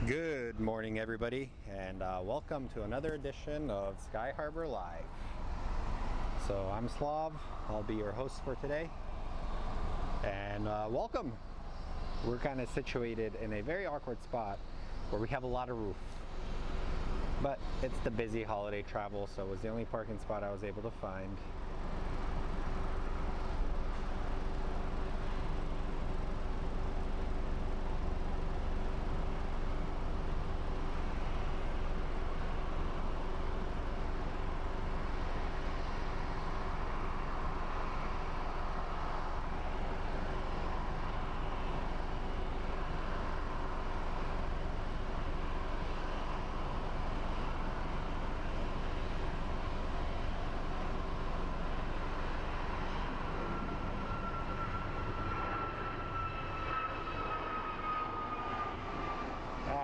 Good morning, everybody, and welcome to another edition of Sky Harbor Live. So I'm Slav, I'll be your host for today, and welcome. We're kind of situated in a very awkward spot where we have a lot of roof, but it's the busy holiday travel, so it was the only parking spot I was able to find.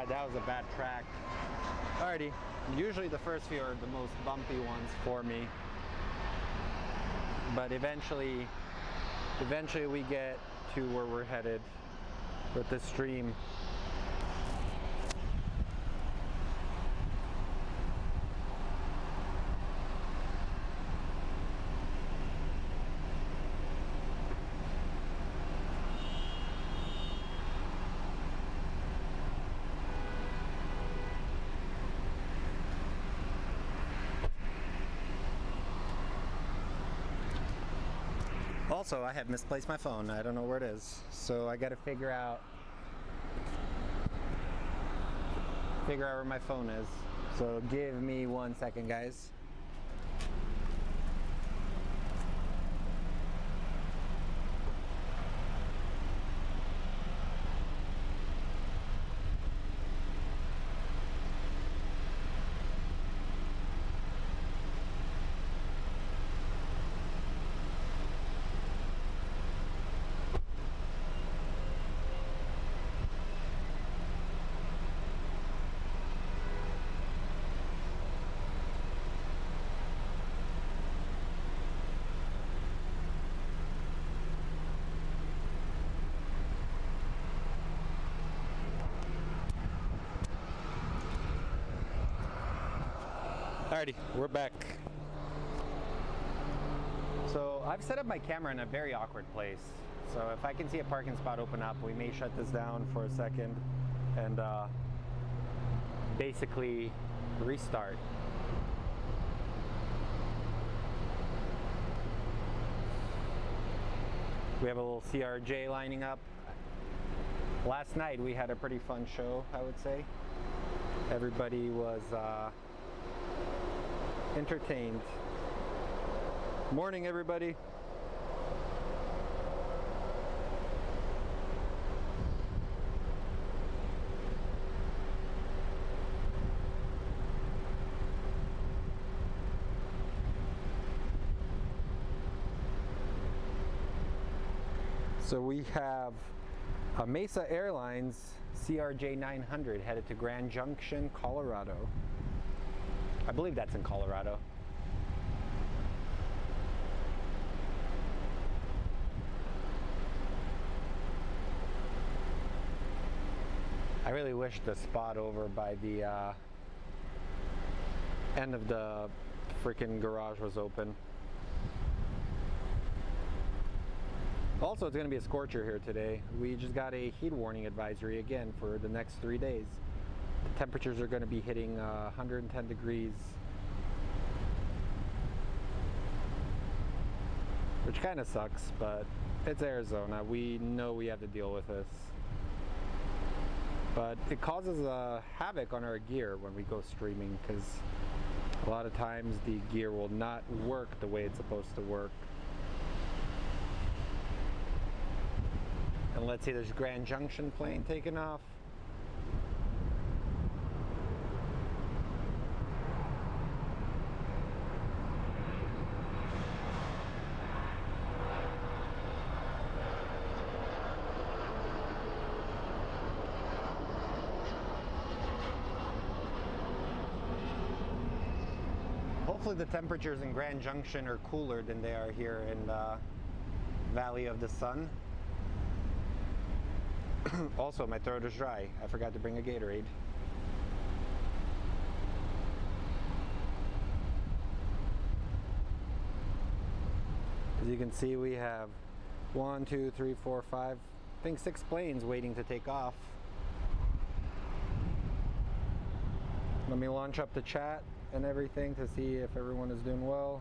That was a bad track. Alrighty, usually the first few are the most bumpy ones for me, but eventually we get to where we're headed with the stream. Also, I have misplaced my phone. I don't know where it is, so I got to figure out where my phone is. So give me 1 second, guys. Alrighty, we're back. So I've set up my camera in a very awkward place. So if I can see a parking spot open up, we may shut this down for a second and basically restart. We have a little CRJ lining up. Last night we had a pretty fun show, I would say. Everybody was entertained. Morning, everybody. So we have a Mesa Airlines CRJ 900 headed to Grand Junction, Colorado. I believe that's in Colorado. I really wish the spot over by the end of the freaking garage was open. Also, it's going to be a scorcher here today. We just got a heat warning advisory again for the next 3 days. The temperatures are going to be hitting 110 degrees, which kind of sucks, but it's Arizona. We know we have to deal with this. But it causes a havoc on our gear when we go streaming, because a lot of times the gear will not work the way it's supposed to work. And let's see, there's Grand Junction plane taking off. Hopefully the temperatures in Grand Junction are cooler than they are here in Valley of the Sun. Also, my throat is dry. I forgot to bring a Gatorade. As you can see, we have 1, 2, 3, 4, 5, I think 6 planes waiting to take off. Let me launch up the chat and everything to see if everyone is doing well.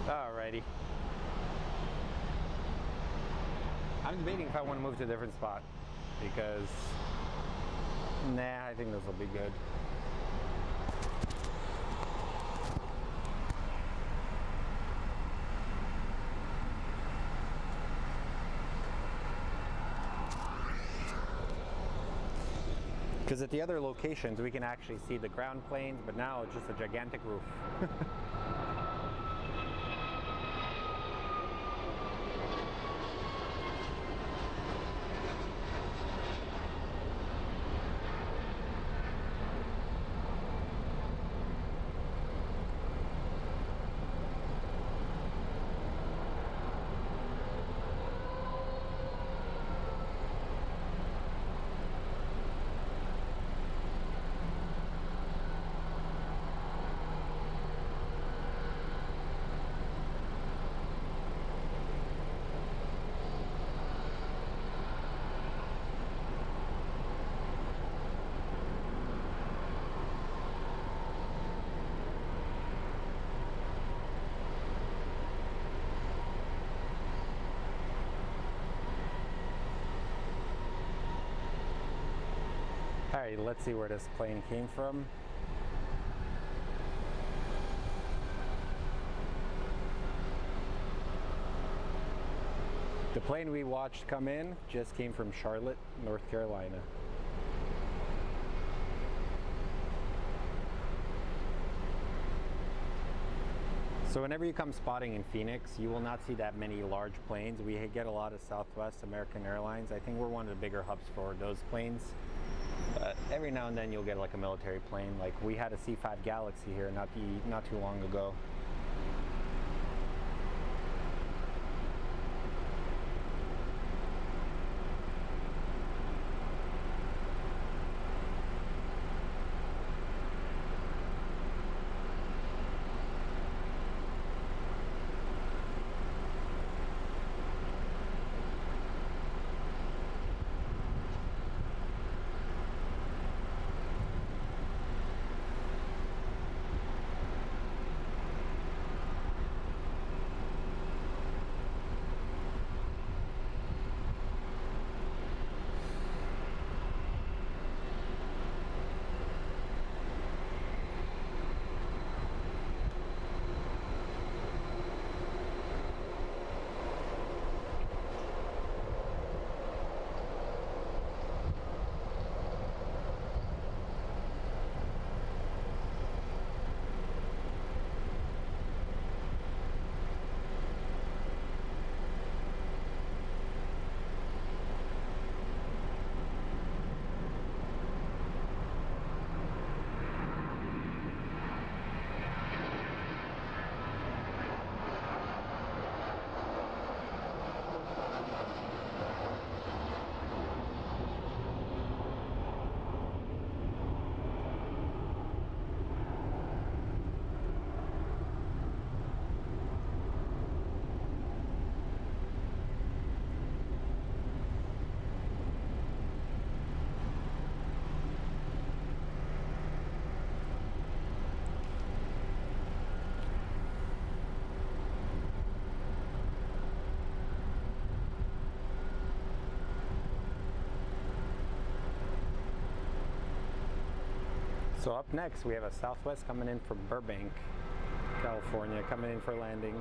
Alrighty. I'm debating if I want to move to a different spot because, nah, I think this will be good. Because at the other locations we can actually see the ground planes, but now it's just a gigantic roof. Alright, let's see where this plane came from. The plane we watched come in just came from Charlotte, North Carolina. So whenever you come spotting in Phoenix, you will not see that many large planes. We get a lot of Southwest American Airlines. I think we're one of the bigger hubs for those planes. But every now and then you'll get like a military plane. Like we had a C-5 Galaxy here not too long ago. So up next we have a Southwest coming in from Burbank, California, coming in for landing.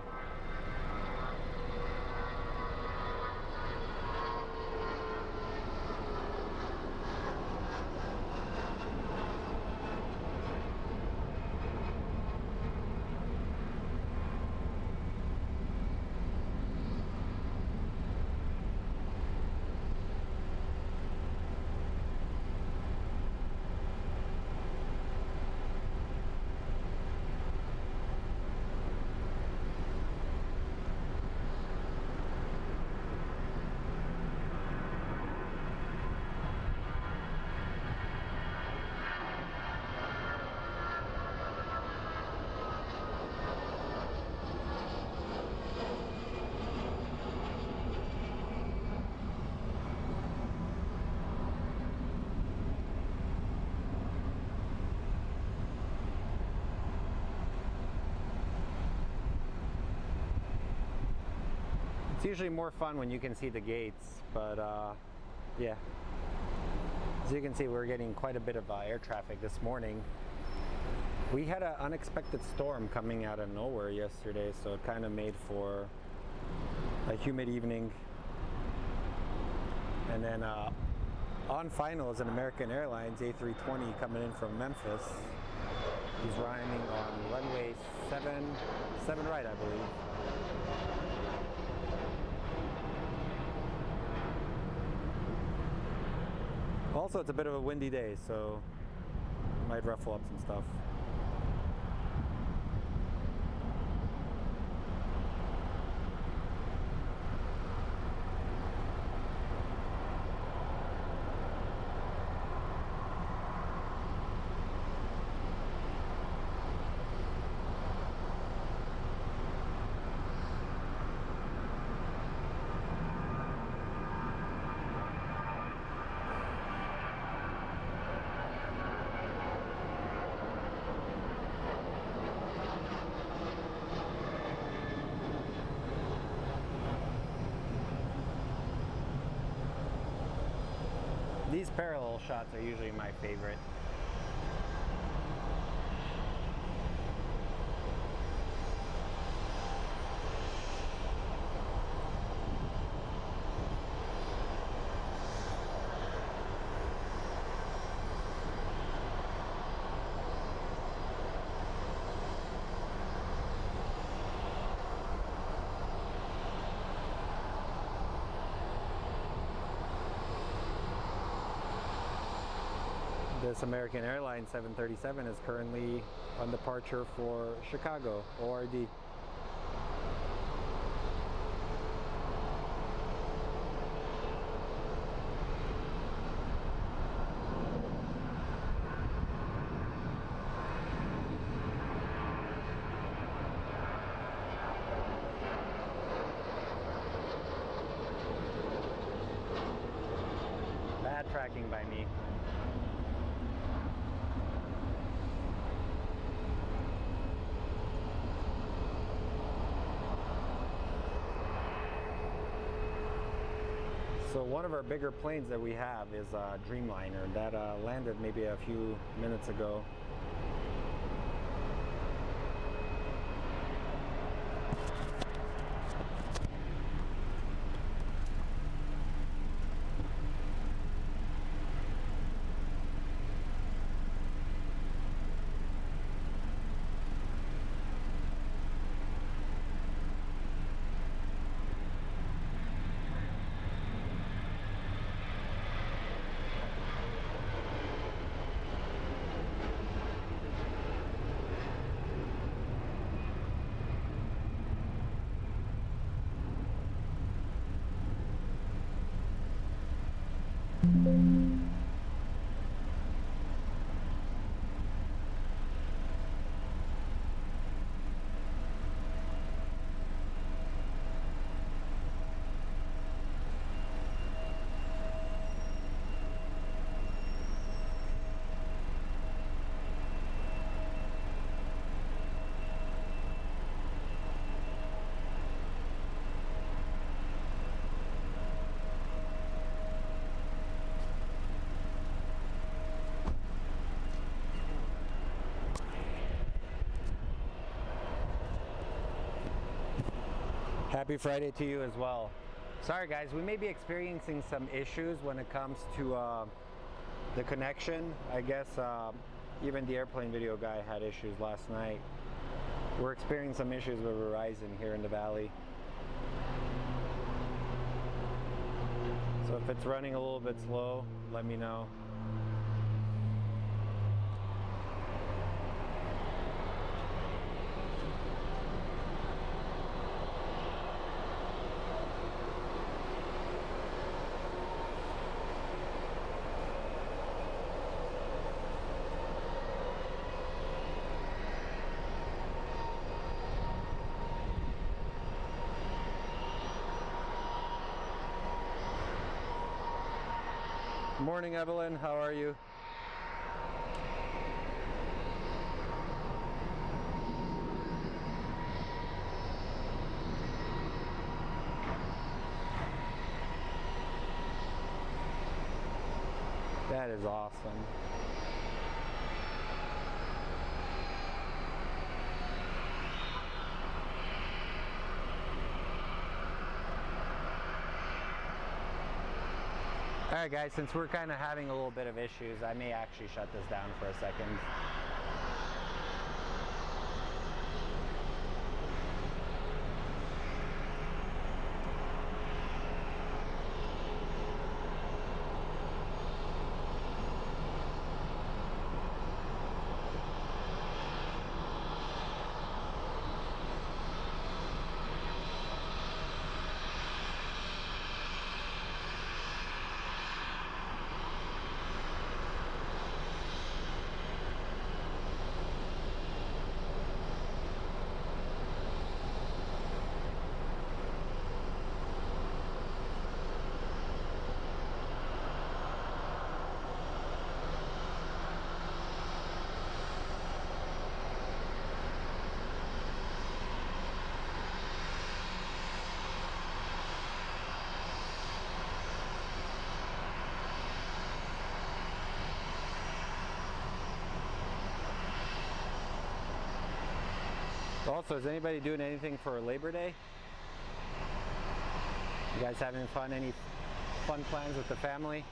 It's usually more fun when you can see the gates, but yeah. As you can see, we're getting quite a bit of air traffic this morning. We had an unexpected storm coming out of nowhere yesterday, so it kind of made for a humid evening. And then on final is an American Airlines A320 coming in from Memphis. He's landing on runway 7 right, I believe. Also, it's a bit of a windy day, so it might ruffle up some stuff. These parallel shots are usually my favorite. This American Airlines 737 is currently on departure for Chicago, ORD. Bad tracking by me. So one of our bigger planes that we have is a Dreamliner that landed maybe a few minutes ago. Happy Friday to you as well. Sorry guys, we may be experiencing some issues when it comes to the connection. I guess even the airplane video guy had issues last night. We're experiencing some issues with Verizon here in the valley. So if it's running a little bit slow, let me know. Morning, Evelyn. How are you? That is awesome. Alright guys, since we're kind of having a little bit of issues, I may actually shut this down for a second. Also, is anybody doing anything for Labor Day? You guys having fun? Any fun plans with the family?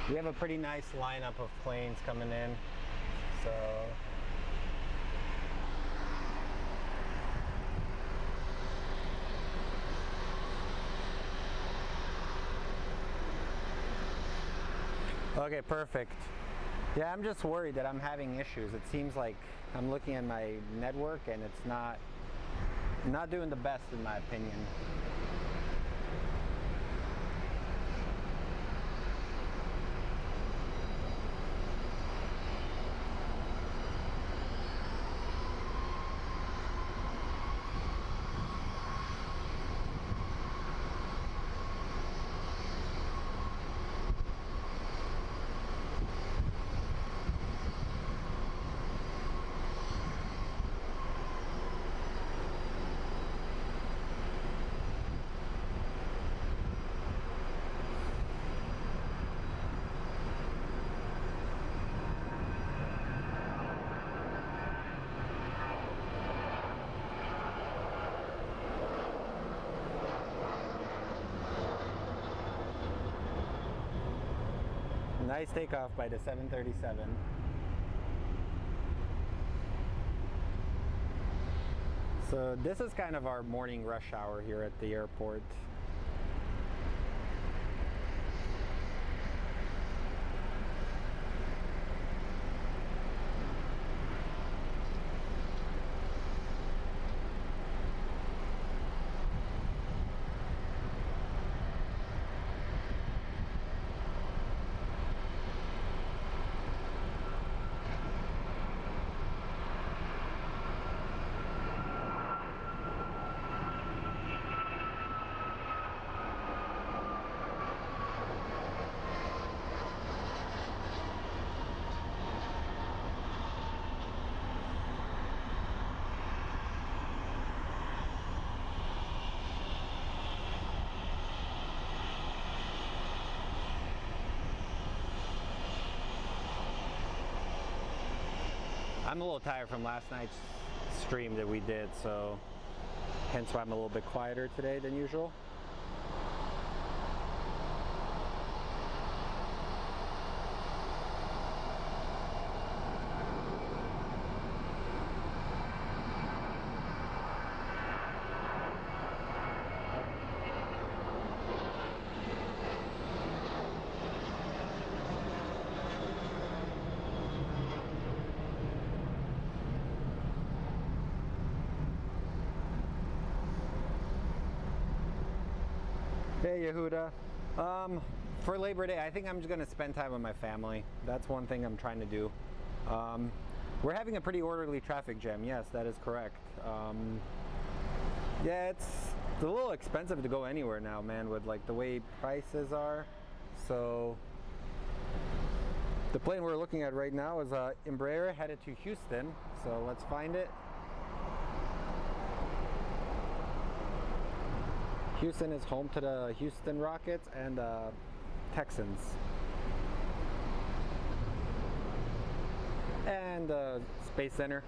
We have a pretty nice lineup of planes coming in, so okay, perfect. Yeah, I'm just worried that I'm having issues. It seems like I'm looking at my network and it's not doing the best in my opinion. Nice takeoff by the 737. So this is kind of our morning rush hour here at the airport. I'm a little tired from last night's stream that we did, so hence why I'm a little bit quieter today than usual. Hey Yehuda. For Labor Day, I think I'm just going to spend time with my family. That's one thing I'm trying to do. We're having a pretty orderly traffic jam. Yes, that is correct. Yeah, it's a little expensive to go anywhere now, man, with like the way prices are. So the plane we're looking at right now is Embraer headed to Houston. So let's find it. Houston is home to the Houston Rockets and Texans. And Space Center.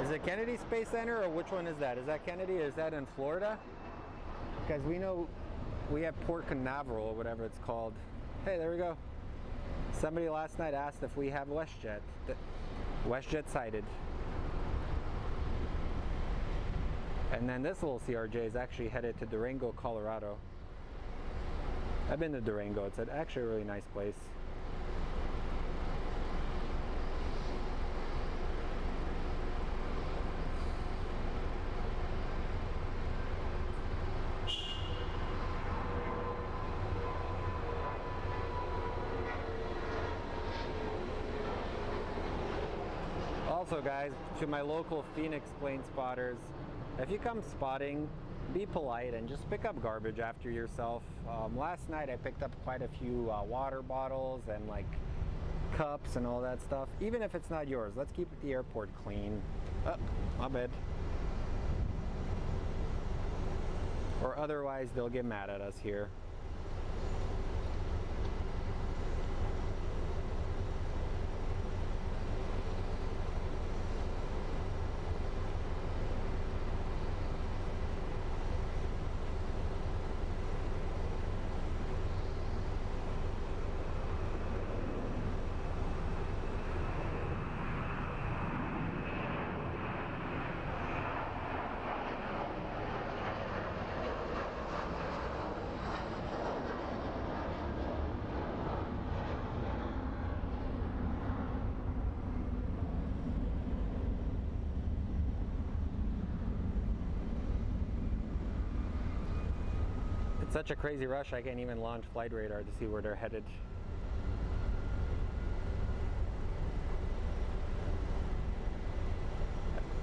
Is it Kennedy Space Center, or which one is that? Is that Kennedy, or is that in Florida? Because we know we have Port Canaveral, or whatever it's called. Hey, there we go. Somebody last night asked if we have WestJet. WestJet sighted. And then this little CRJ is actually headed to Durango, Colorado. I've been to Durango. It's actually a really nice place. Also guys, to my local Phoenix plane spotters, if you come spotting, be polite and just pick up garbage after yourself. Last night I picked up quite a few water bottles and like cups and all that stuff. Even if it's not yours, let's keep the airport clean. Oh, my bad. Or otherwise they'll get mad at us here. It's such a crazy rush, I can't even launch flight radar to see where they're headed.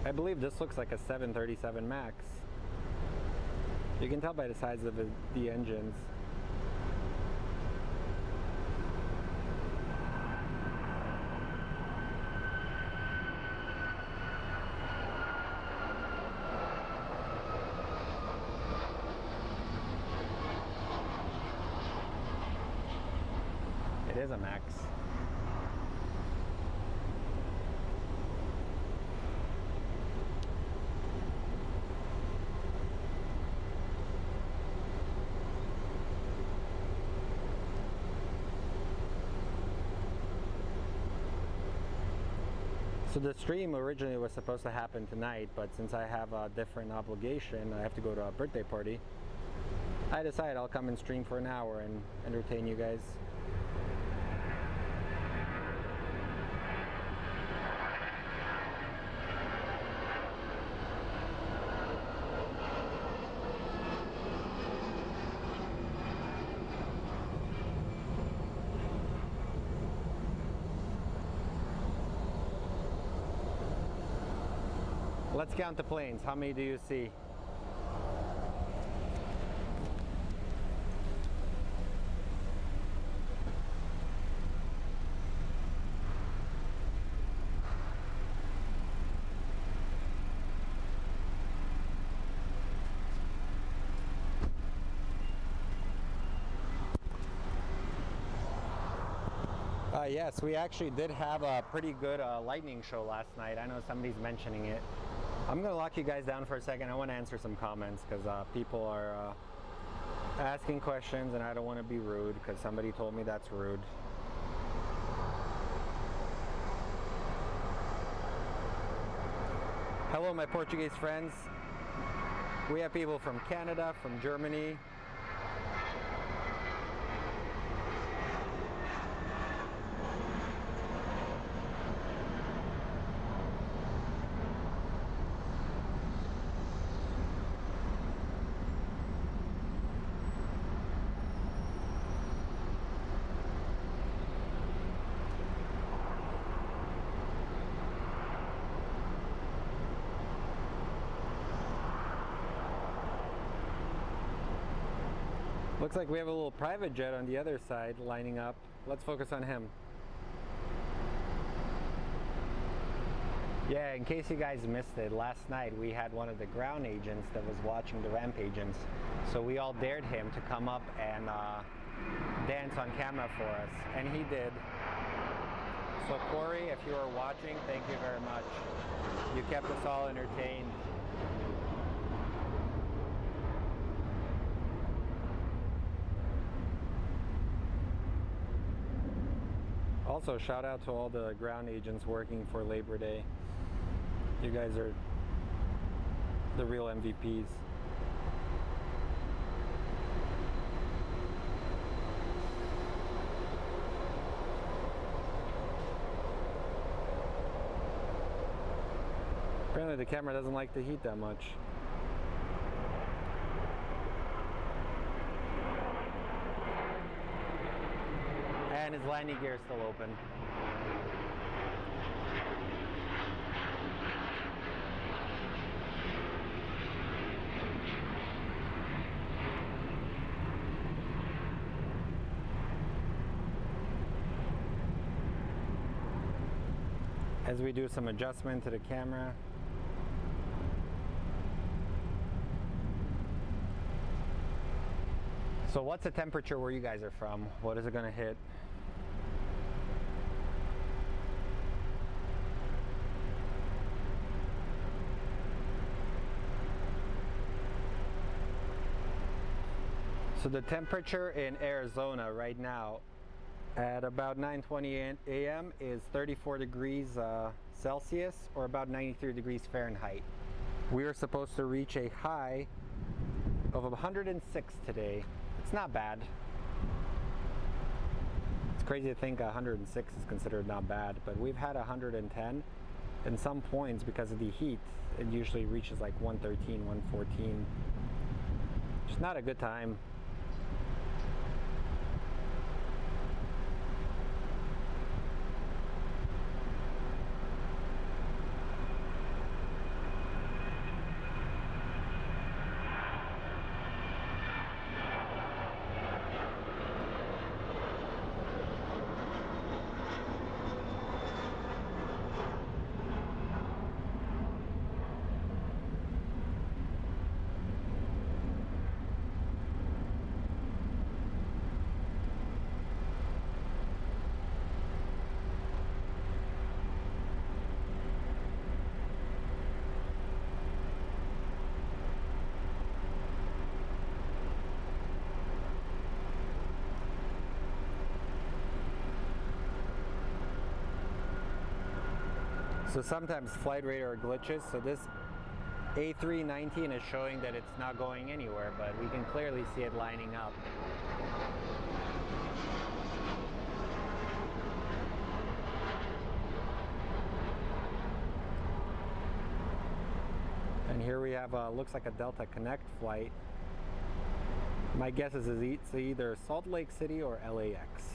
I believe this looks like a 737 MAX. You can tell by the size of the engines. It is a MAX. So the stream originally was supposed to happen tonight, but since I have a different obligation, I have to go to a birthday party, I decided I'll come and stream for an hour and entertain you guys. Let's count the planes. How many do you see? Yes, we actually did have a pretty good lightning show last night. I know somebody's mentioning it. I'm going to lock you guys down for a second. I want to answer some comments because people are asking questions and I don't want to be rude because somebody told me that's rude. Hello, my Portuguese friends. We have people from Canada, from Germany. Looks like we have a little private jet on the other side lining up. Let's focus on him. Yeah, in case you guys missed it, last night we had one of the ground agents that was watching the ramp agents. So we all dared him to come up and dance on camera for us, and he did. So Corey, if you are watching, thank you very much. You kept us all entertained. Also, shout out to all the ground agents working for Labor Day. You guys are the real MVPs. Apparently the camera doesn't like the heat that much. And his landing gear is still open. As we do some adjustment to the camera. So what's the temperature where you guys are from? What is it going to hit? So the temperature in Arizona right now at about 9:20 a.m. is 34 degrees Celsius, or about 93 degrees Fahrenheit. We are supposed to reach a high of 106 today. It's not bad. It's crazy to think 106 is considered not bad, but we've had 110. And some points, because of the heat, it usually reaches like 113, 114. Just not a good time. So sometimes flight radar glitches, so this A319 is showing that it's not going anywhere, but we can clearly see it lining up. And here we have, looks like a Delta Connect flight. My guess is it's either Salt Lake City or LAX.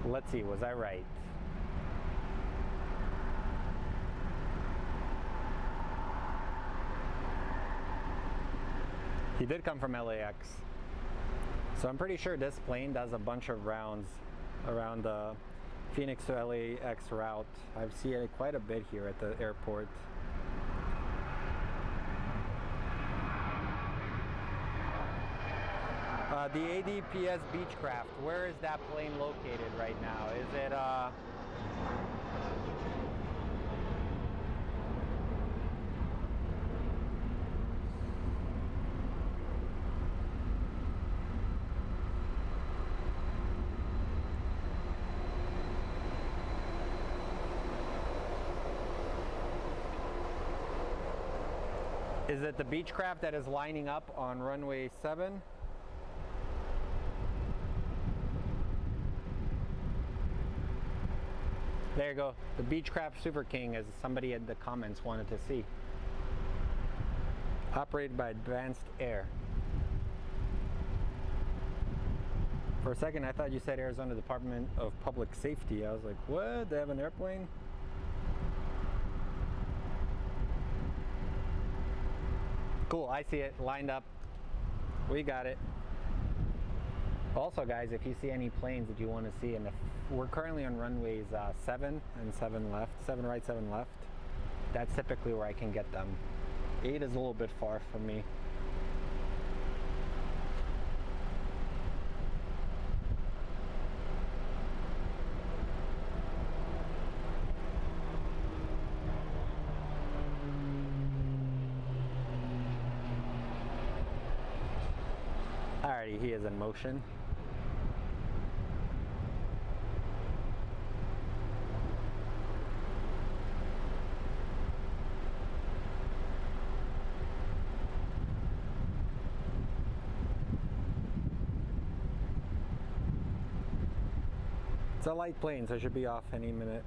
Let's see, was I right? He did come from LAX. So I'm pretty sure this plane does a bunch of rounds around the Phoenix to LAX route. I've seen it quite a bit here at the airport. The ADPS Beechcraft, where is that plane located right now? Is it Is it the Beechcraft that is lining up on runway 7? There you go. The Beechcraft Super King, as somebody in the comments wanted to see. Operated by Advanced Air. For a second, I thought you said Arizona Department of Public Safety. I was like, what? They have an airplane? Cool, I see it lined up. We got it. Also, guys, if you see any planes that you want to see, and we're currently on runways 7 and 7 left, 7 right, 7 left. That's typically where I can get them. 8 is a little bit far from me. Alrighty, he is in motion. It's a light plane, so it should be off any minute.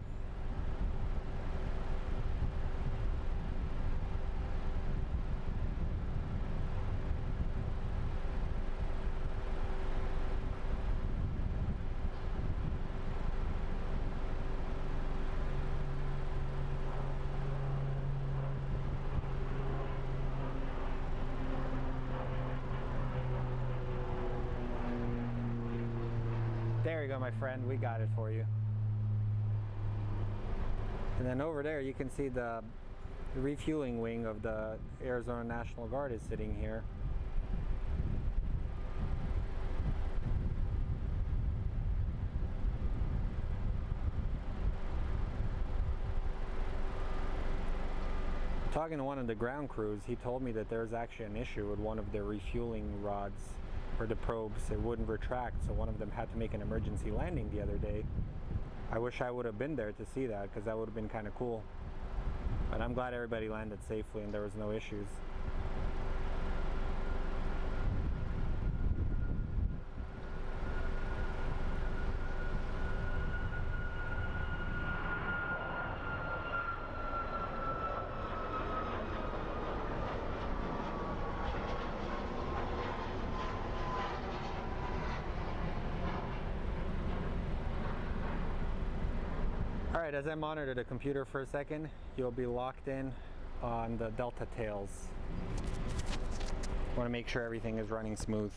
There you go, my friend, we got it for you. And then over there you can see the refueling wing of the Arizona National Guard is sitting here. Talking to one of the ground crews, he told me that there's actually an issue with one of their refueling rods for the probes. It wouldn't retract, so one of them had to make an emergency landing the other day. I wish I would have been there to see that, because that would have been kind of cool. But I'm glad everybody landed safely and there was no issues. Alright, as I monitor the computer for a second, you'll be locked in on the Delta tails. Want to make sure everything is running smooth.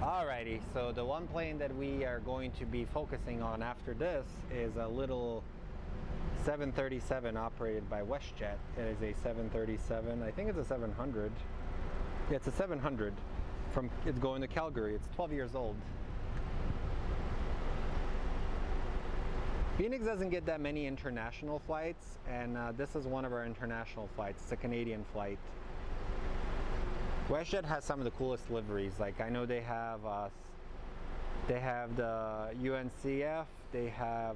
Alrighty, so the one plane that we are going to be focusing on after this is a little 737 operated by WestJet. It is a 737, I think it's a 700. Yeah, it's a 700. It's going to Calgary. It's 12 years old. Phoenix doesn't get that many international flights, and this is one of our international flights. It's a Canadian flight. WestJet has some of the coolest liveries. Like I know they have the UNCF, they have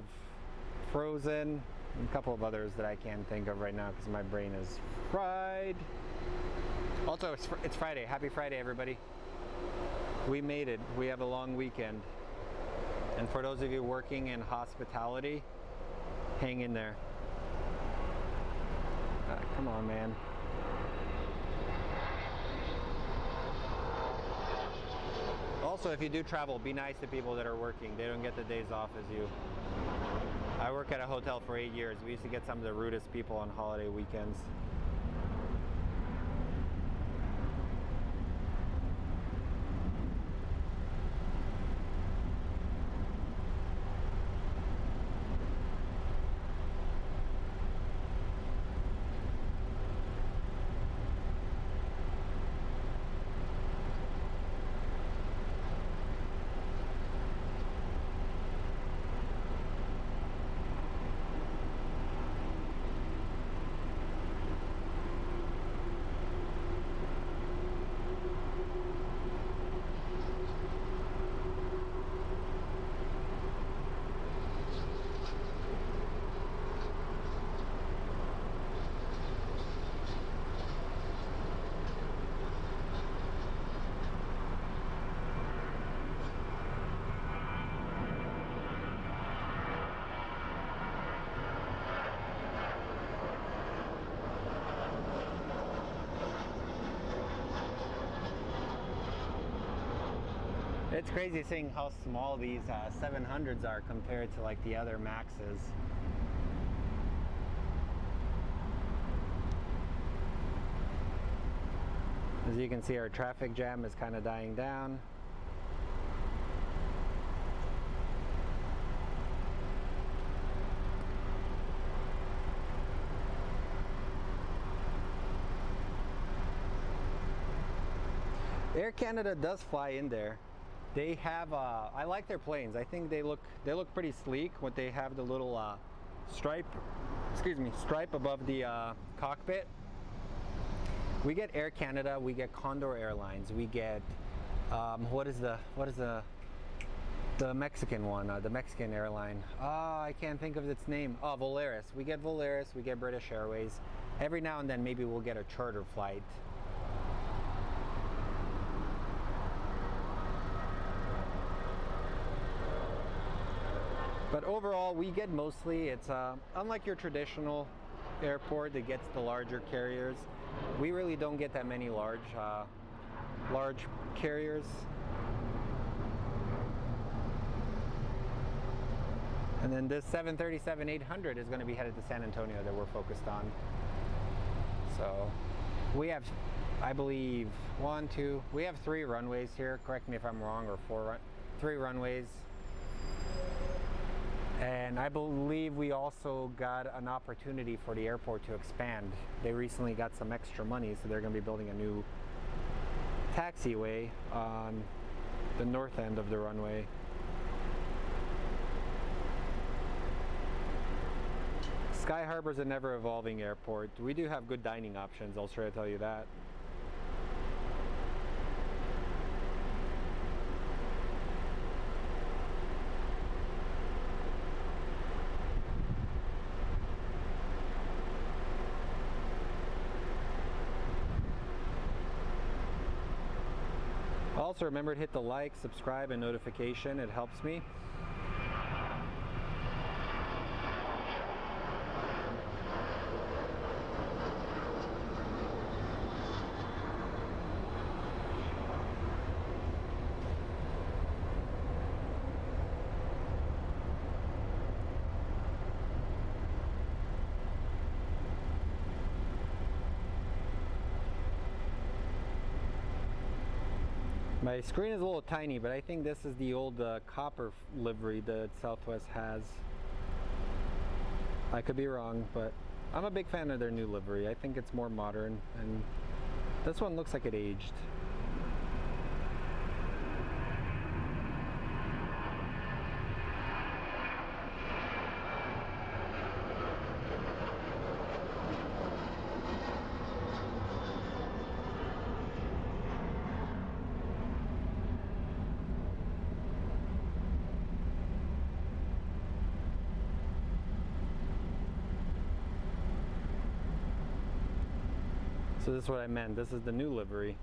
Frozen, and a couple of others that I can't think of right now because my brain is fried. Also, it's Friday. Happy Friday, everybody. We made it. We have a long weekend. And for those of you working in hospitality, hang in there. Come on, man. Also, if you do travel, be nice to people that are working. They don't get the days off as you. I work at a hotel for 8 years. We used to get some of the rudest people on holiday weekends. It's crazy seeing how small these 700s are compared to like the other Maxes. As you can see, our traffic jam is kind of dying down. Air Canada does fly in there. They have, I like their planes. I think they look pretty sleek. When they have the little stripe above the cockpit. We get Air Canada, we get Condor Airlines, we get what is the Mexican one, the Mexican airline. I can't think of its name. Oh, Volaris. We get Volaris, we get British Airways. Every now and then maybe we'll get a charter flight. But overall, we get mostly, it's unlike your traditional airport that gets the larger carriers, we really don't get that many large carriers. And then this 737-800 is going to be headed to San Antonio that we're focused on. So we have, I believe, we have 3 runways here. Correct me if I'm wrong, or 3 runways. And I believe we also got an opportunity for the airport to expand. They recently got some extra money, so they're going to be building a new taxiway on the north end of the runway. Sky Harbor's an ever-evolving airport. We do have good dining options, I'll try to tell you that. Also, remember to hit the like, subscribe, and notification. It helps me. My screen is a little tiny, but I think this is the old copper livery that Southwest has. I could be wrong, but I'm a big fan of their new livery. I think it's more modern, and this one looks like it aged. So this is what I meant. This is the new livery.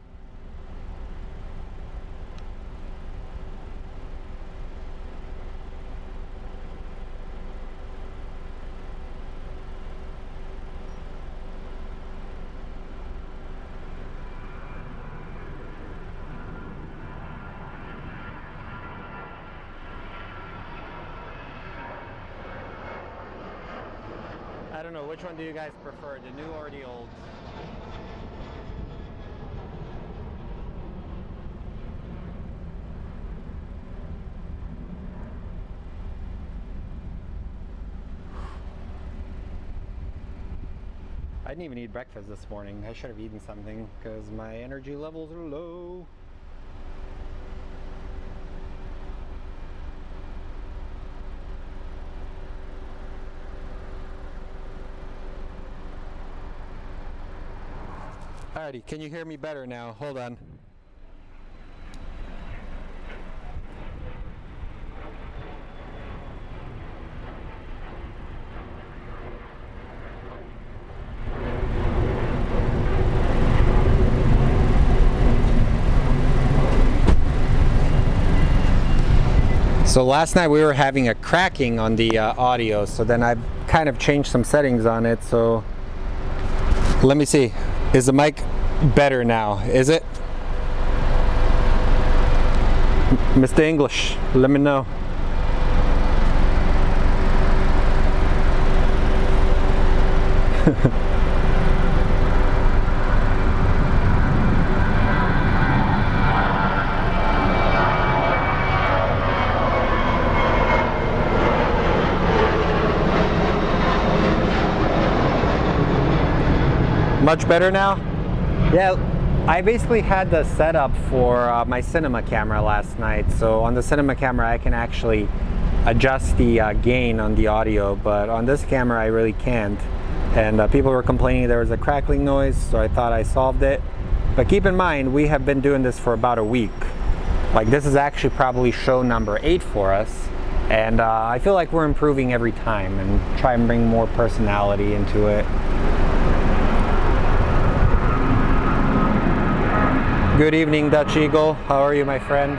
I don't know, which one do you guys prefer, the new or the old? I didn't even eat breakfast this morning. I should have eaten something because my energy levels are low. Alrighty, can you hear me better now? Hold on. So last night we were having a cracking on the audio, so then I kind of changed some settings on it. So let me see. Is the mic better now? Is it? Mr. English, let me know. Much better now? Yeah, I basically had the setup for my cinema camera last night. So on the cinema camera I can actually adjust the gain on the audio, but on this camera I really can't. And people were complaining there was a crackling noise, so I thought I solved it. But keep in mind, we have been doing this for about a week. Like, this is actually probably show number 8 for us. And I feel like we're improving every time and try and bring more personality into it. Good evening, Dutch Eagle. How are you, my friend?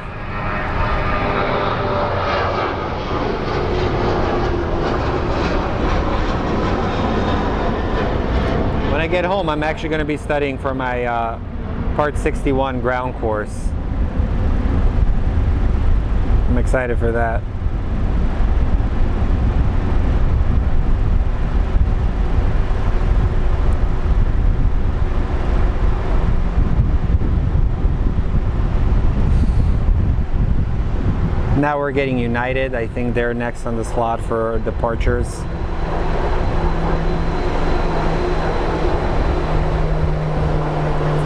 When I get home, I'm actually going to be studying for my Part 61 ground course. I'm excited for that. Now we're getting United. I think they're next on the slot for departures.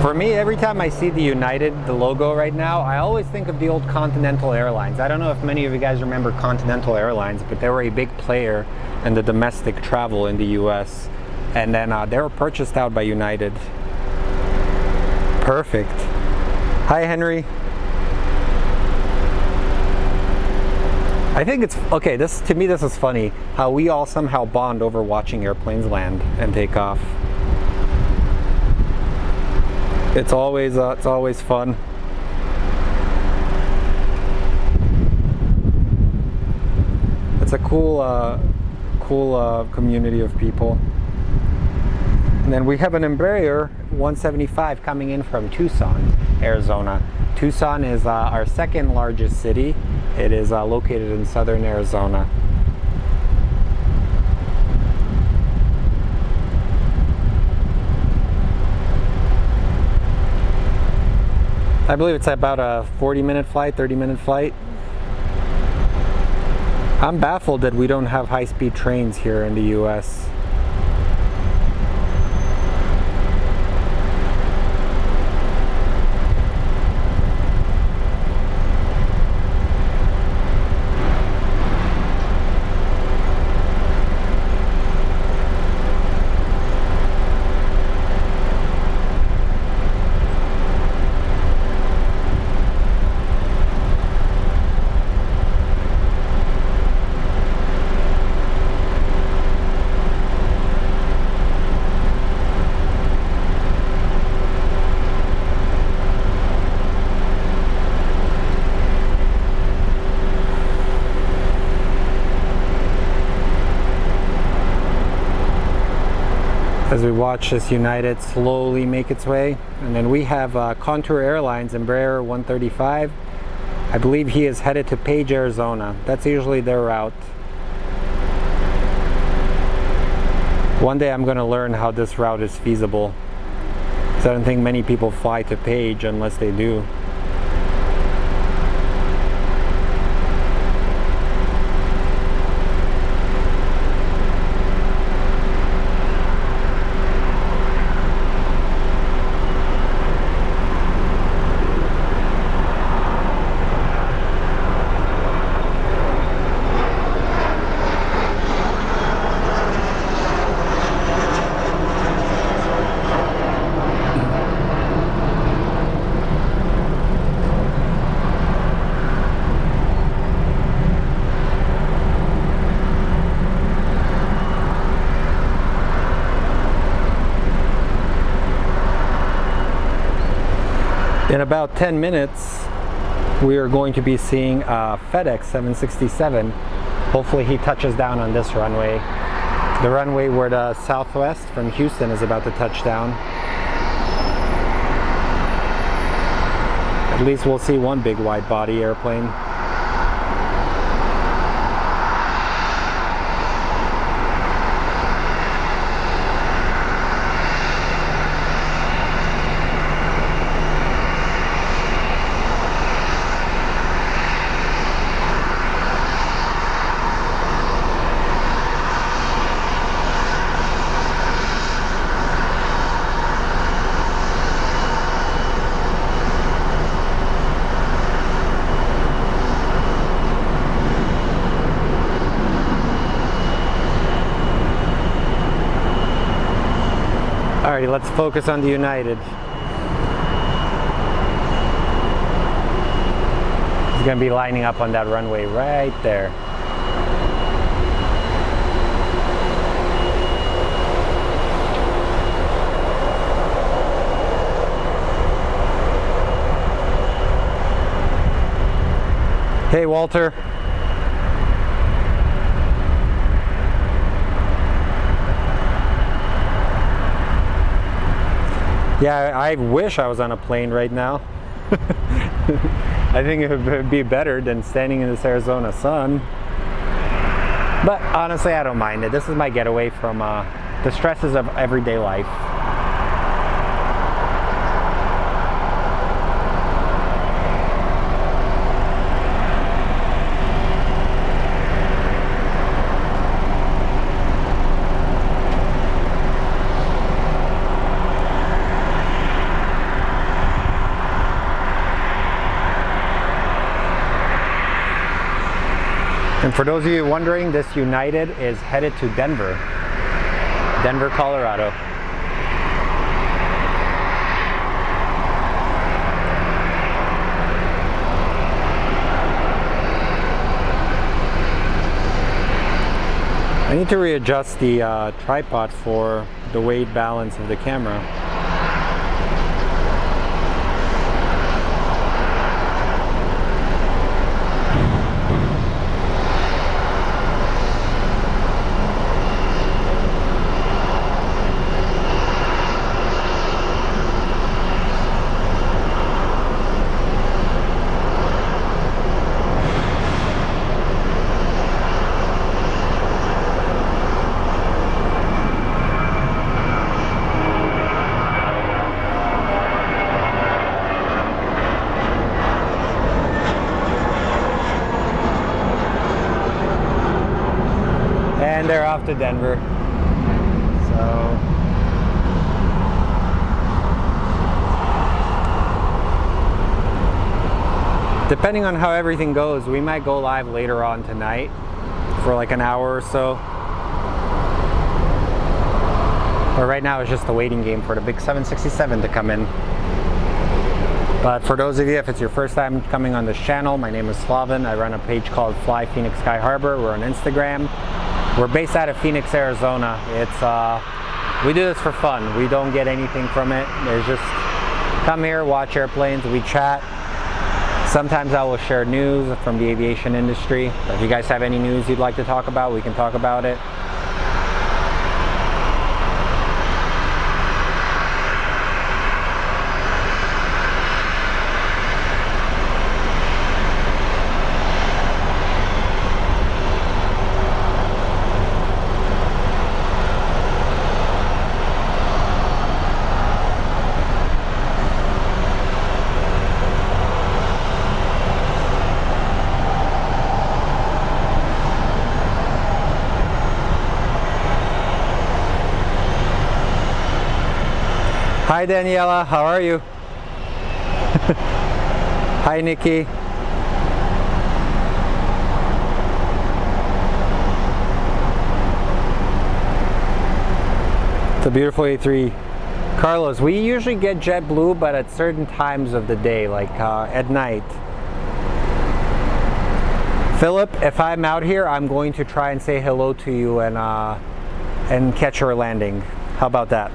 For me, every time I see the United, the logo right now, I always think of the old Continental Airlines. I don't know if many of you guys remember Continental Airlines, but they were a big player in the domestic travel in the US. And then they were purchased out by United. Perfect. Hi, Henry. I think it's okay. To me, this is funny how we all somehow bond over watching airplanes land and take off. It's always fun. It's a cool community of people. And then we have an Embraer 175 coming in from Tucson, Arizona. Tucson is our second largest city. It is located in southern Arizona. I believe it's about a 40-minute flight, 30-minute flight. I'm baffled that we don't have high-speed trains here in the US. as we watch this United slowly make its way. And then we have Contour Airlines, Embraer 135. I believe he is headed to Page, Arizona. That's usually their route. One day I'm going to learn how this route is feasible, because I don't think many people fly to Page unless they do. In about 10 minutes, we are going to be seeing FedEx 767. Hopefully he touches down on this runway. The runway where the Southwest from Houston is about to touch down. At least we'll see one big wide body airplane. Alrighty, let's focus on the United. He's going to be lining up on that runway right there. Hey, Walter. Yeah, I wish I was on a plane right now. I think it would be better than standing in this Arizona sun. But honestly, I don't mind it. This is my getaway from the stresses of everyday life. And for those of you wondering, this United is headed to Denver, Colorado. I need to readjust the tripod for the weight balance of the camera. And they're off to Denver. So depending on how everything goes, we might go live later on tonight for like an hour or so. But right now it's just a waiting game for the big 767 to come in. But for those of you, if it's your first time coming on this channel, my name is Slaven. I run a page called Fly Phoenix Sky Harbor. We're on Instagram. We're based out of Phoenix, Arizona. We do this for fun. We don't get anything from it. There's just come here, watch airplanes, we chat. Sometimes I will share news from the aviation industry. If you guys have any news you'd like to talk about, we can talk about it. Hi Daniela, how are you? Hi Nikki. It's a beautiful A3. Carlos, we usually get JetBlue, but at certain times of the day, like at night. Philip, if I'm out here, I'm going to try and say hello to you and catch our landing. How about that?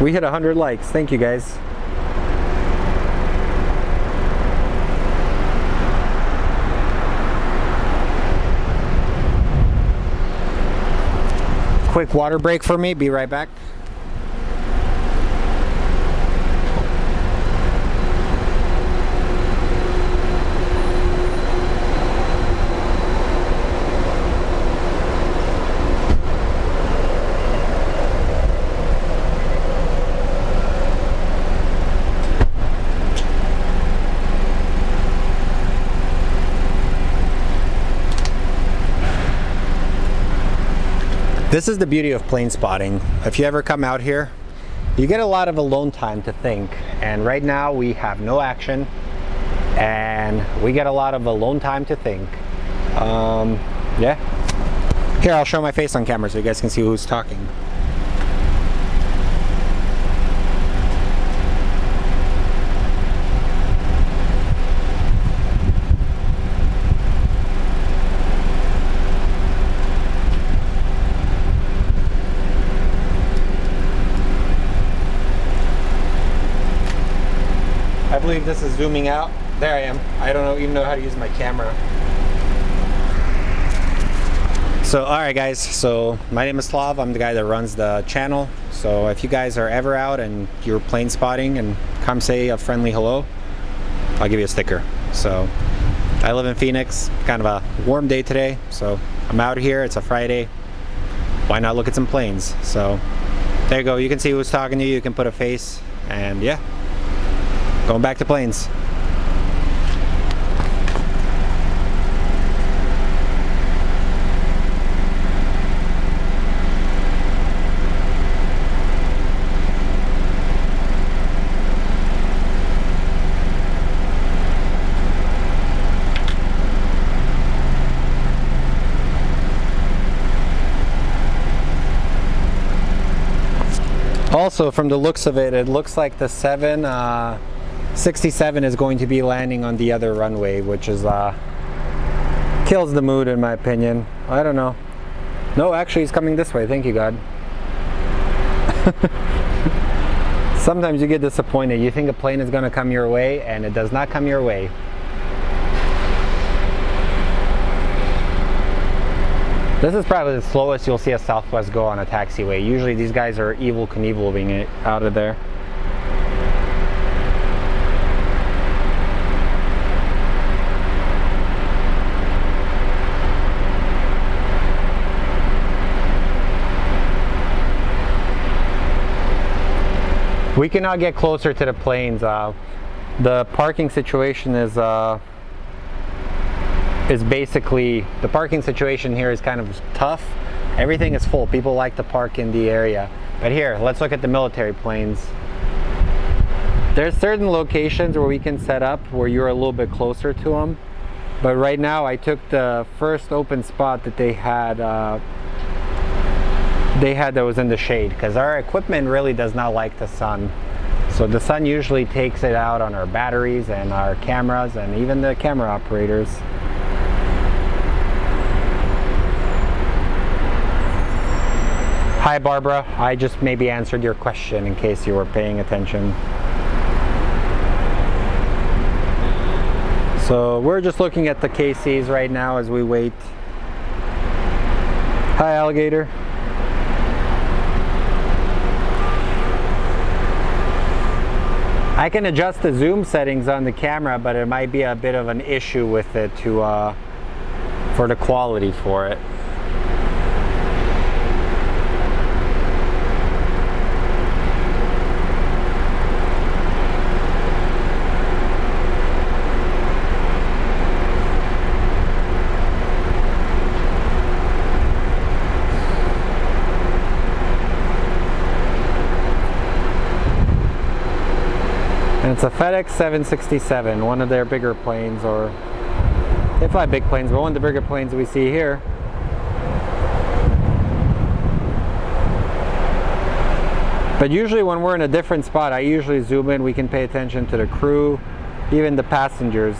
We hit 100 likes. Thank you guys. Quick water break for me. Be right back. This is the beauty of plane spotting. If you ever come out here, you get a lot of alone time to think. And right now we have no action and we get a lot of alone time to think. Yeah. Here, I'll show my face on camera so you guys can see who's talking. I believe this is zooming out. There I am. I don't even know how to use my camera. So alright guys, so my name is Slav. I'm the guy that runs the channel. So if you guys are ever out and you're plane spotting and come say a friendly hello, I'll give you a sticker. So I live in Phoenix, kind of a warm day today, so I'm out here. It's a Friday. Why not look at some planes? So there you go. You can see who's talking to you. You can put a face, and yeah. Going back to planes. Also, from the looks of it, it looks like the 767 is going to be landing on the other runway, which is kills the mood in my opinion. I don't know. No, actually he's coming this way. Thank you, God. Sometimes you get disappointed. You think a plane is going to come your way and it does not come your way. This is probably the slowest you'll see a Southwest go on a taxiway. Usually these guys are Evel Knieveling it out of there. We cannot get closer to the planes. The parking situation is basically, the parking situation here is kind of tough. Everything is full. People like to park in the area. But here, let's look at the military planes. There's certain locations where we can set up where you're a little bit closer to them. But right now, I took the first open spot that they had that was in the shade, because our equipment really does not like the sun. So the sun usually takes it out on our batteries and our cameras and even the camera operators. Hi Barbara, I just maybe answered your question in case you were paying attention. So we're just looking at the KCs right now as we wait. Hi Alligator. I can adjust the zoom settings on the camera, but it might be a bit of an issue with it for the quality for it. it's a FedEx 767, one of their bigger planes, or they fly big planes, but one of the bigger planes we see here. But usually when we're in a different spot, I usually zoom in. We can pay attention to the crew, even the passengers.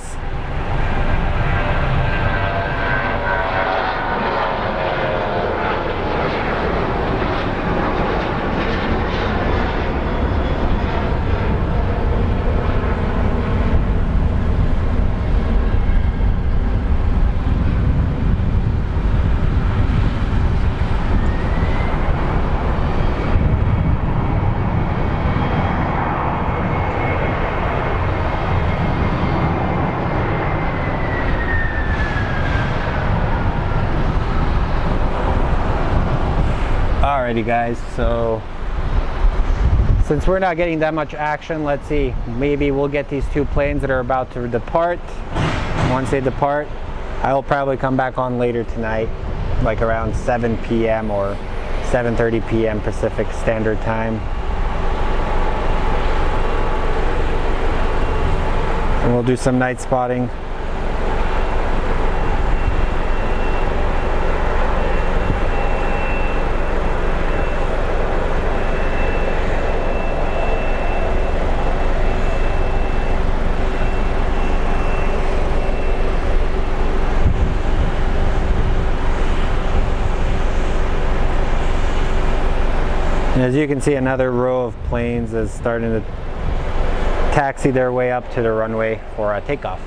Alrighty guys, so since we're not getting that much action, let's see, maybe we'll get these two planes that are about to depart. Once they depart, I will probably come back on later tonight, like around 7 p.m. or 7:30 p.m. Pacific Standard Time. And we'll do some night spotting. And as you can see, another row of planes is starting to taxi their way up to the runway for a takeoff.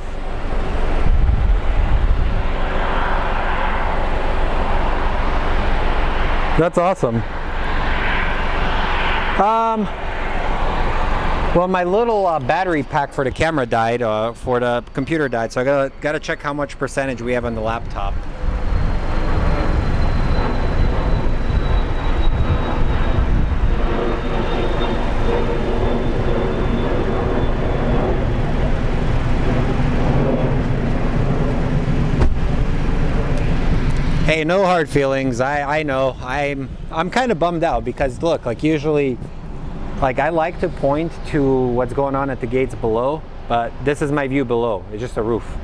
That's awesome. Well, my little battery pack for the camera died, for the computer died, so I gotta check how much percentage we have on the laptop. Hey, no hard feelings. I know. I'm kind of bummed out because look, like usually, like I like to point to what's going on at the gates below, but this is my view below. It's just a roof.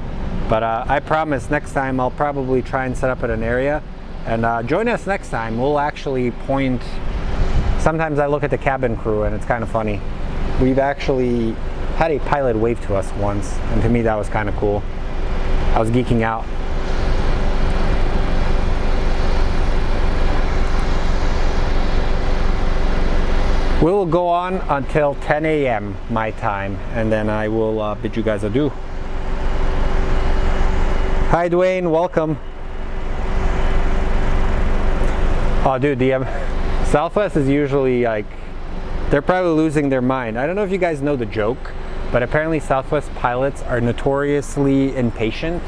But I promise next time I'll probably try and set up at an area, and join us next time. We'll actually point. Sometimes I look at the cabin crew and it's kind of funny. We've actually had a pilot wave to us once, and to me that was kind of cool. I was geeking out. We will go on until 10 a.m. my time, and then I will bid you guys adieu. Hi Dwayne, welcome. Oh dude, the Southwest is usually like, they're probably losing their mind. I don't know if you guys know the joke, but apparently Southwest pilots are notoriously impatient,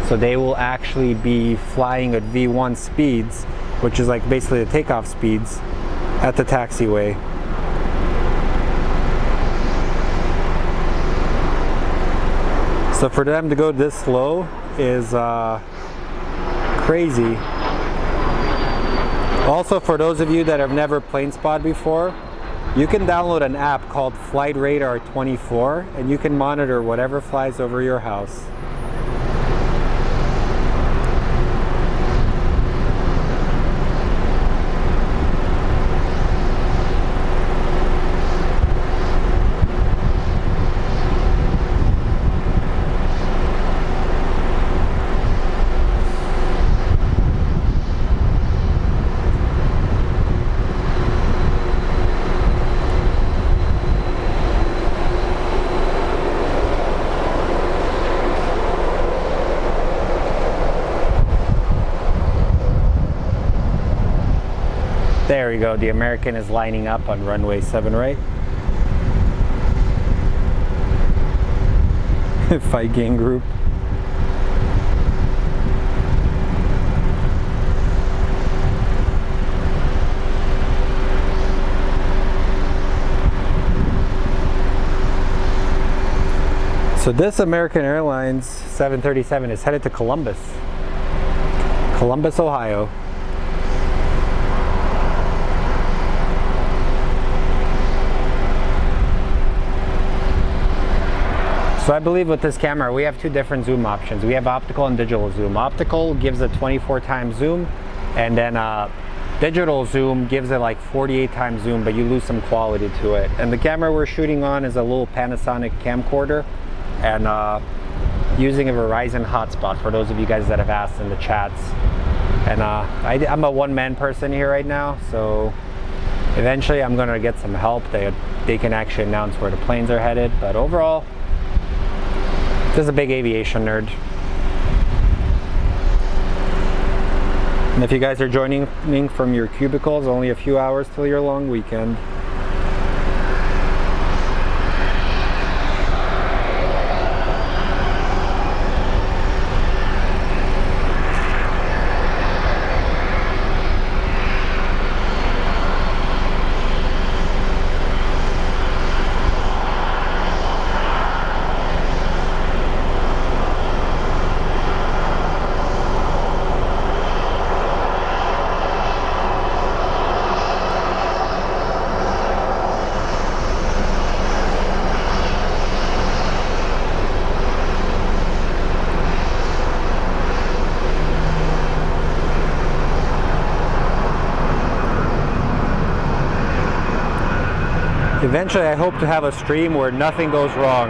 so they will actually be flying at V1 speeds, which is like basically the takeoff speeds, at the taxiway. So for them to go this slow is crazy. Also, for those of you that have never plane spotted before, you can download an app called Flight Radar 24, and you can monitor whatever flies over your house. There we go, the American is lining up on runway 7 right. Fight gang group. So this American Airlines 737 is headed to Columbus, Ohio. So I believe with this camera we have two different zoom options. We have optical and digital zoom. Optical gives a 24 times zoom, and then digital zoom gives it like 48 times zoom, but you lose some quality to it. And the camera we're shooting on is a little Panasonic camcorder, and using a Verizon hotspot for those of you guys that have asked in the chats. And I'm a one-man person here right now, so eventually I'm gonna get some help. They can actually announce where the planes are headed, but overall, just a big aviation nerd. And if you guys are joining me from your cubicles, only a few hours till your long weekend. Eventually, I hope to have a stream where nothing goes wrong.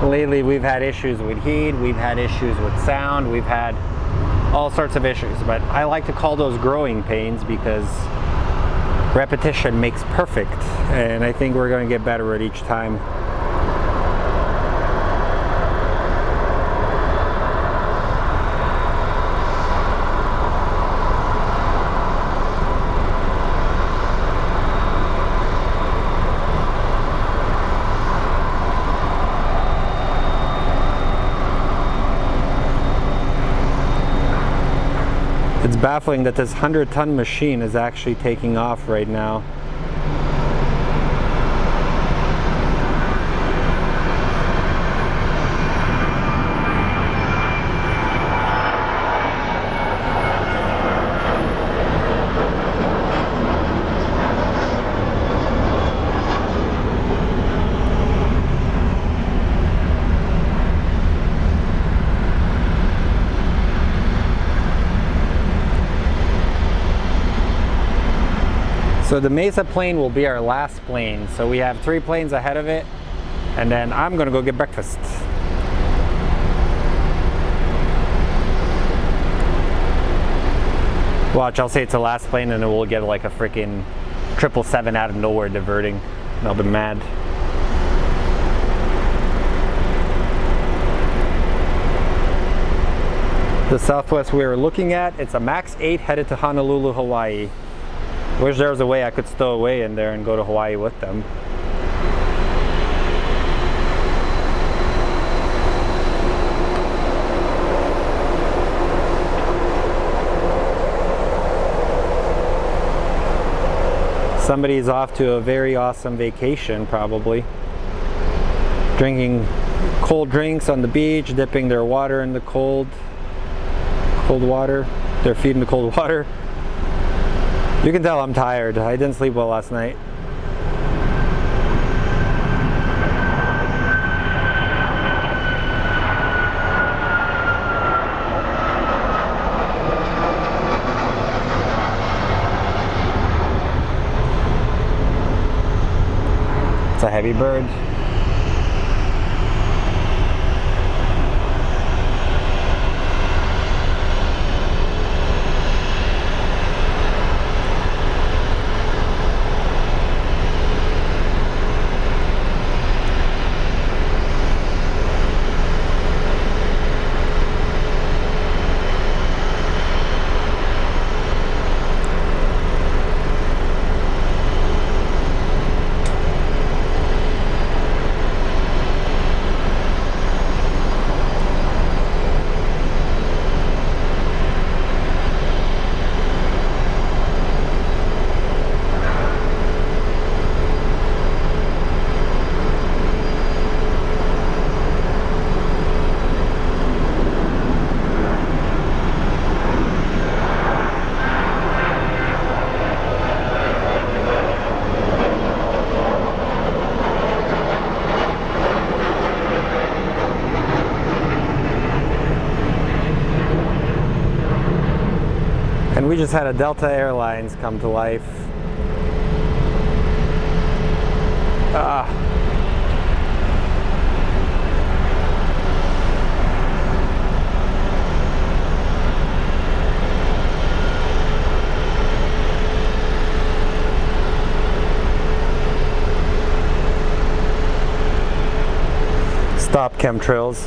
Lately, we've had issues with heat, we've had issues with sound, we've had all sorts of issues, but I like to call those growing pains because repetition makes perfect, and I think we're going to get better at each time. It's baffling that this 100-ton machine is actually taking off right now. So the Mesa plane will be our last plane. So we have 3 planes ahead of it, and then I'm gonna go get breakfast. Watch, I'll say it's the last plane and then we'll get like a freaking 777 out of nowhere diverting. And I'll be mad. The Southwest we were looking at, it's a MAX 8 headed to Honolulu, Hawaii. Wish there was a way I could stow away in there and go to Hawaii with them. Somebody's off to a very awesome vacation, probably. Drinking cold drinks on the beach, dipping their water in the cold water, their feet in the cold water. You can tell I'm tired. I didn't sleep well last night. It's a heavy bird. We just had a Delta Airlines come to life. Stop chemtrails.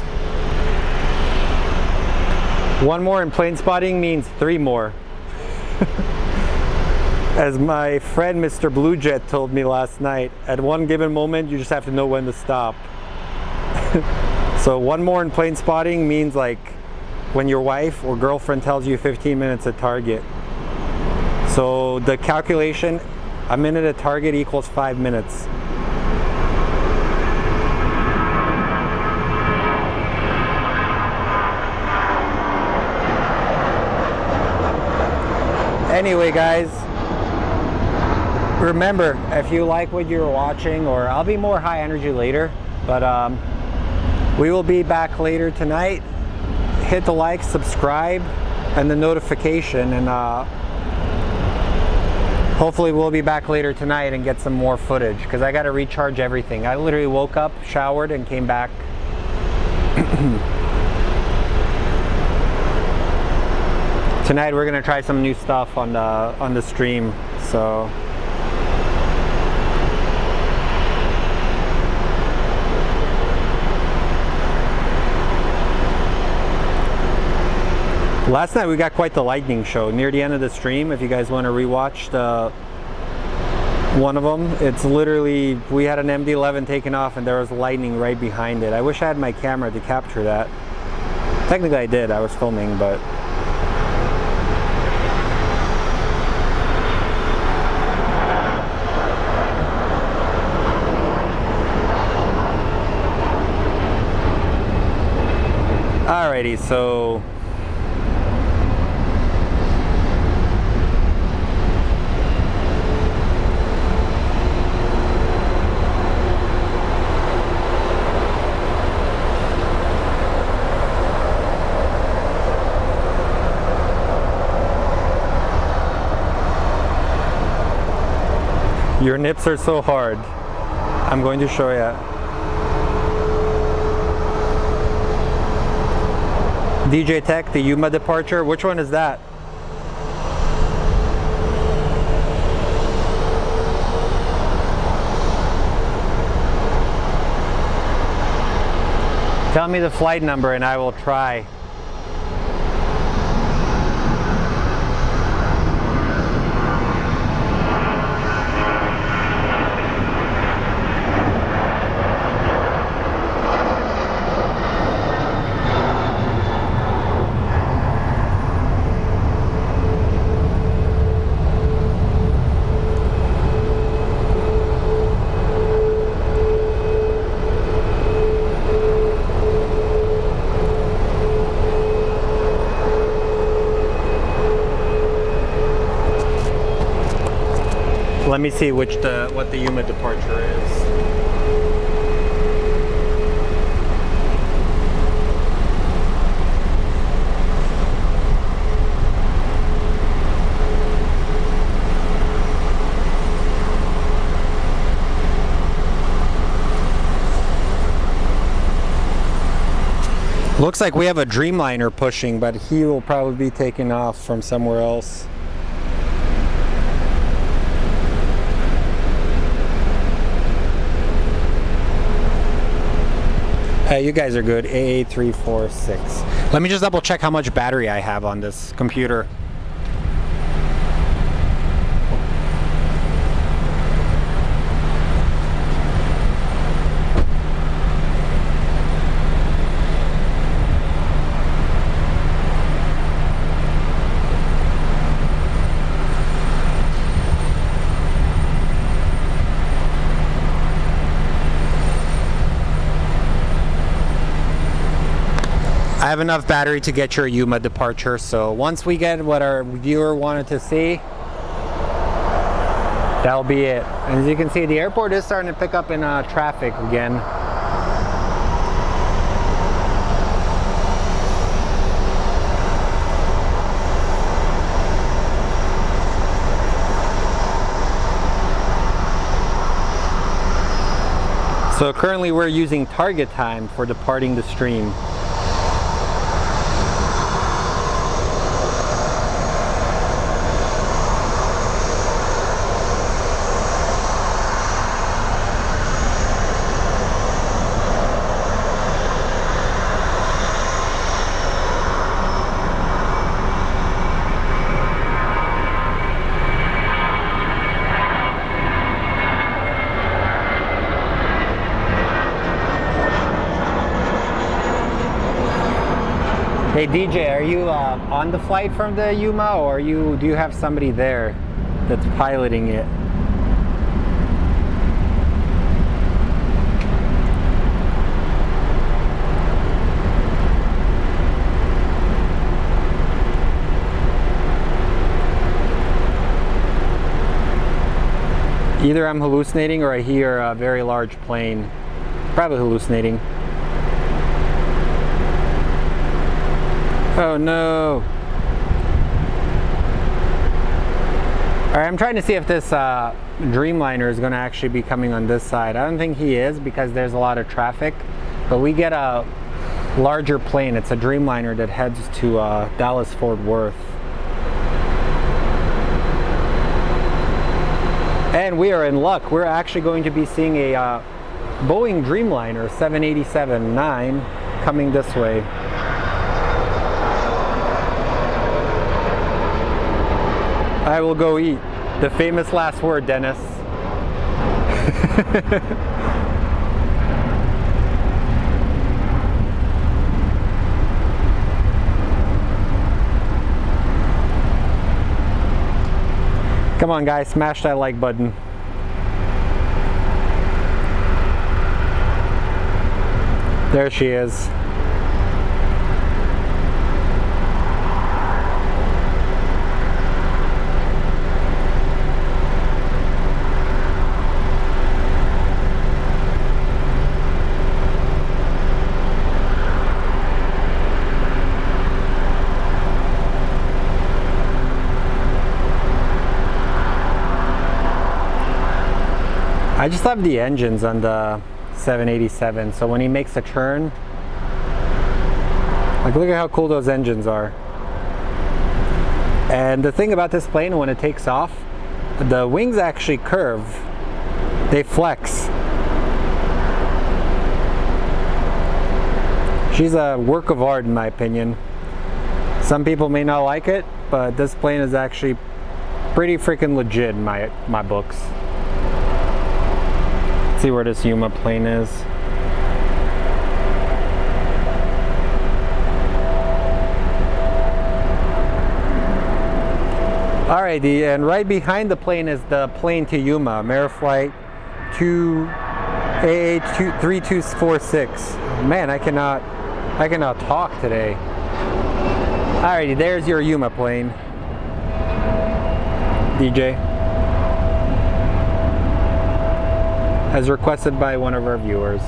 One more in plane spotting means 3 more. As my friend Mr. Blue Jet told me last night, at one given moment you just have to know when to stop. So 1 more in plane spotting means like when your wife or girlfriend tells you 15 minutes at Target. So the calculation, a minute at Target equals 5 minutes. Anyway guys, remember, if you like what you're watching, or I'll be more high energy later, but we will be back later tonight. Hit the like, subscribe, and the notification, and hopefully we'll be back later tonight and get some more footage, because I got to recharge everything. I literally woke up, showered, and came back. Tonight we're gonna try some new stuff on the stream. So last night we got quite the lightning show near the end of the stream. If you guys want to rewatch one of them, it's literally, we had an MD-11 taken off and there was lightning right behind it. I wish I had my camera to capture that. Technically I did, I was filming, but alrighty, so your nips are so hard. I'm going to show you. DJ Tech, the Yuma departure. Which one is that? Tell me the flight number and I will try. Let me see what the Yuma departure is. Looks like we have a Dreamliner pushing, but he will probably be taking off from somewhere else. Hey, you guys are good. AA346. Let me just double check how much battery I have on this computer. I have enough battery to get your Yuma departure, so once we get what our viewer wanted to see, that'll be it. And as you can see, the airport is starting to pick up in traffic again. So currently we're using target time for departing the stream. Hey DJ, are you on the flight from the Yuma, or do you have somebody there that's piloting it? Either I'm hallucinating or I hear a very large plane. Probably hallucinating. Oh no. Alright, I'm trying to see if this Dreamliner is going to actually be coming on this side. I don't think he is because there's a lot of traffic, but we get a larger plane. It's a Dreamliner that heads to Dallas Fort Worth. And we are in luck. We're actually going to be seeing a Boeing Dreamliner 787-9 coming this way. I will go eat. The famous last word, Dennis. Come on guys, smash that like button. There she is. I just love the engines on the 787. So when he makes a turn, like look at how cool those engines are. And the thing about this plane, when it takes off, the wings actually curve. They flex. She's a work of art in my opinion. Some people may not like it, but this plane is actually pretty freaking legit in my books. Let's see where this Yuma plane is. Alrighty, and right behind the plane is the plane to Yuma, Ameriflight 2AA3246. Man, I cannot talk today. Alrighty, there's your Yuma plane, DJ, as requested by one of our viewers.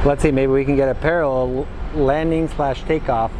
Let's see, maybe we can get a parallel landing / takeoff.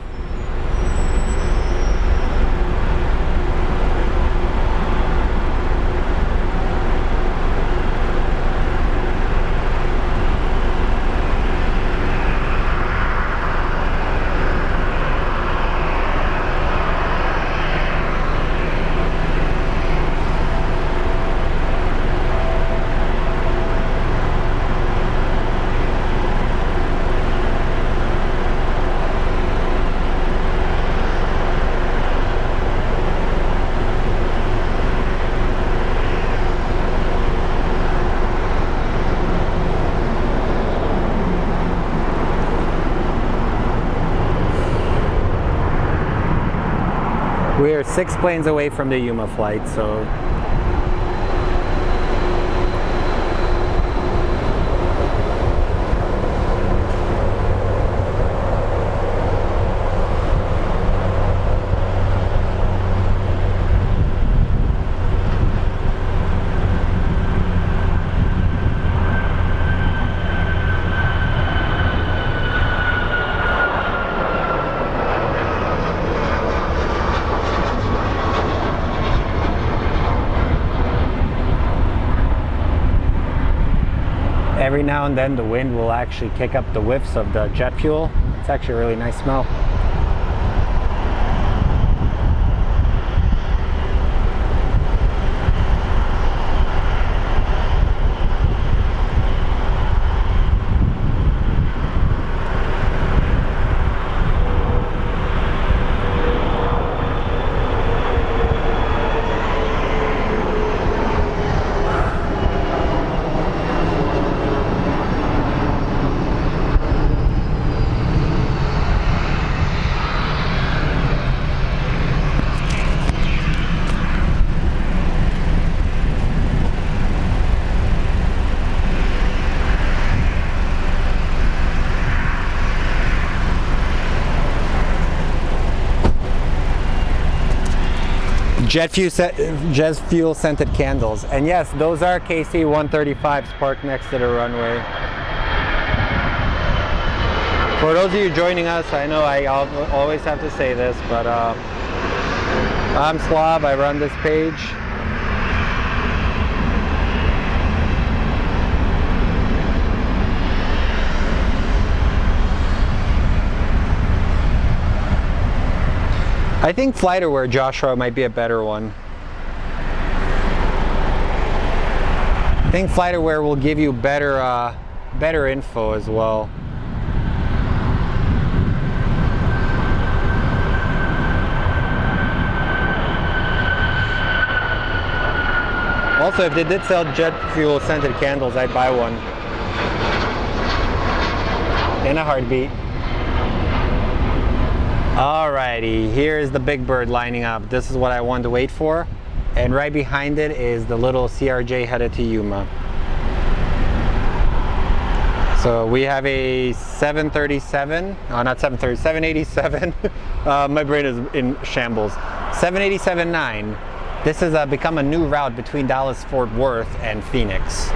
We're 6 planes away from the Yuma flight, so every now and then the wind will actually kick up the whiffs of the jet fuel. It's actually a really nice smell. Jet fuel scented candles, and yes, those are KC-135s parked next to the runway. For those of you joining us, I know I always have to say this, but I'm Slav, I run this page. I think FlighterWare, Joshua, might be a better one. I think FlighterWare will give you better info as well. Also, if they did sell jet fuel scented candles, I'd buy one in a heartbeat. Alrighty, here's the big bird lining up. This is what I wanted to wait for. And right behind it is the little CRJ headed to Yuma. So we have a 737, not 730, 787. My brain is in shambles. 787-9. This has become a new route between Dallas-Fort Worth and Phoenix.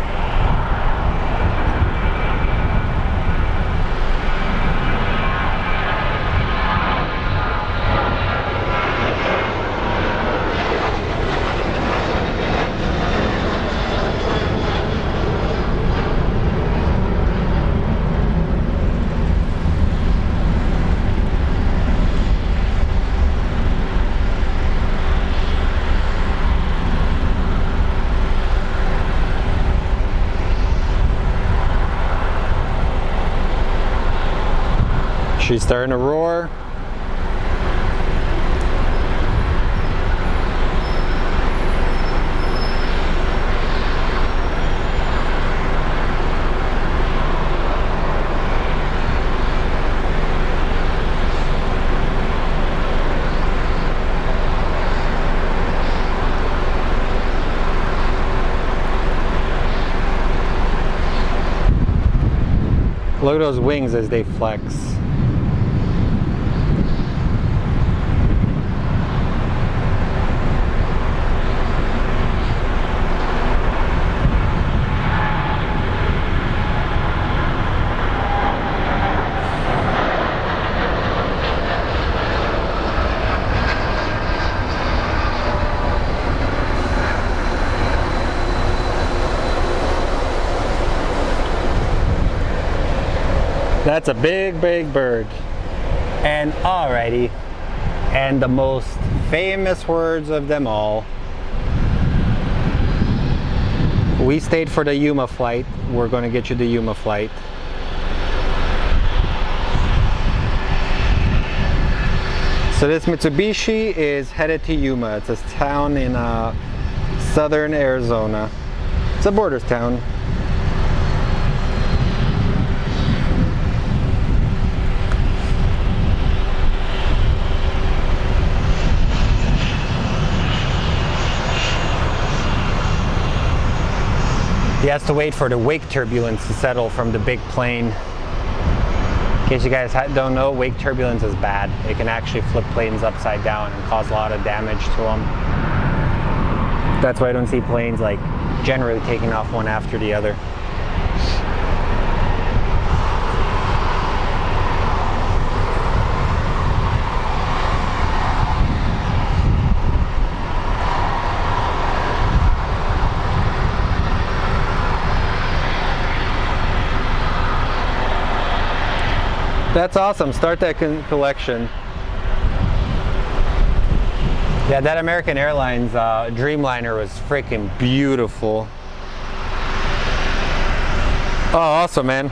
She's starting to roar. Look at those wings as they flex. That's a big, big bird. And alrighty, and the most famous words of them all. We stayed for the Yuma flight. We're going to get you the Yuma flight. So this Mitsubishi is headed to Yuma. It's a town in southern Arizona. It's a borders town. He has to wait for the wake turbulence to settle from the big plane. In case you guys don't know, wake turbulence is bad. It can actually flip planes upside down and cause a lot of damage to them. That's why I don't see planes like generally taking off one after the other. That's awesome. Start that collection. Yeah, that American Airlines Dreamliner was freaking beautiful. Oh, awesome, man.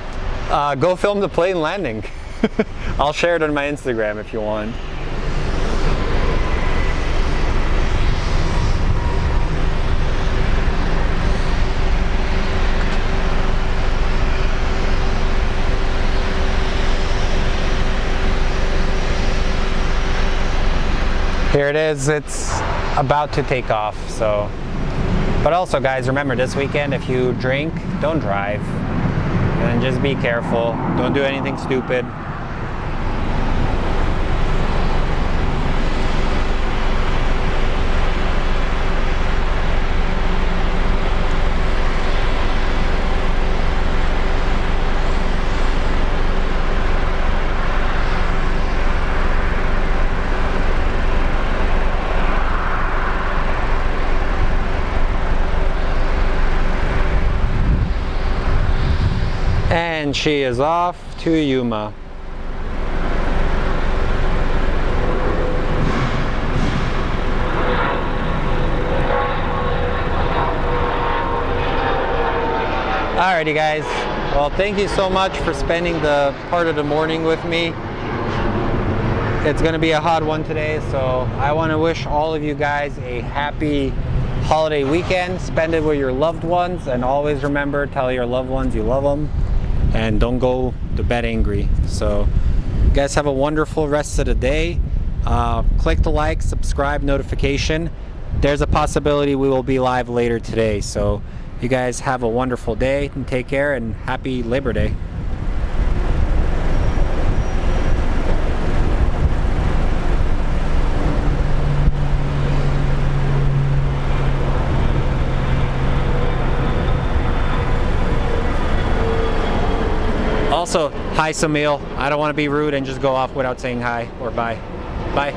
Go film the plane landing. I'll share it on my Instagram if you want. Here it is, it's about to take off, so. But also guys, remember this weekend, if you drink, don't drive. And just be careful, don't do anything stupid. And she is off to Yuma. Alrighty guys, well thank you so much for spending the part of the morning with me. It's gonna be a hot one today, so I want to wish all of you guys a happy holiday weekend. Spend it with your loved ones, and always remember, tell your loved ones you love them. And don't go to bed angry. So you guys have a wonderful rest of the day. Click the like, subscribe, notification. There's a possibility we will be live later today. So you guys have a wonderful day and take care, and happy Labor Day. Also, hi Samil. I don't want to be rude and just go off without saying hi or bye. Bye.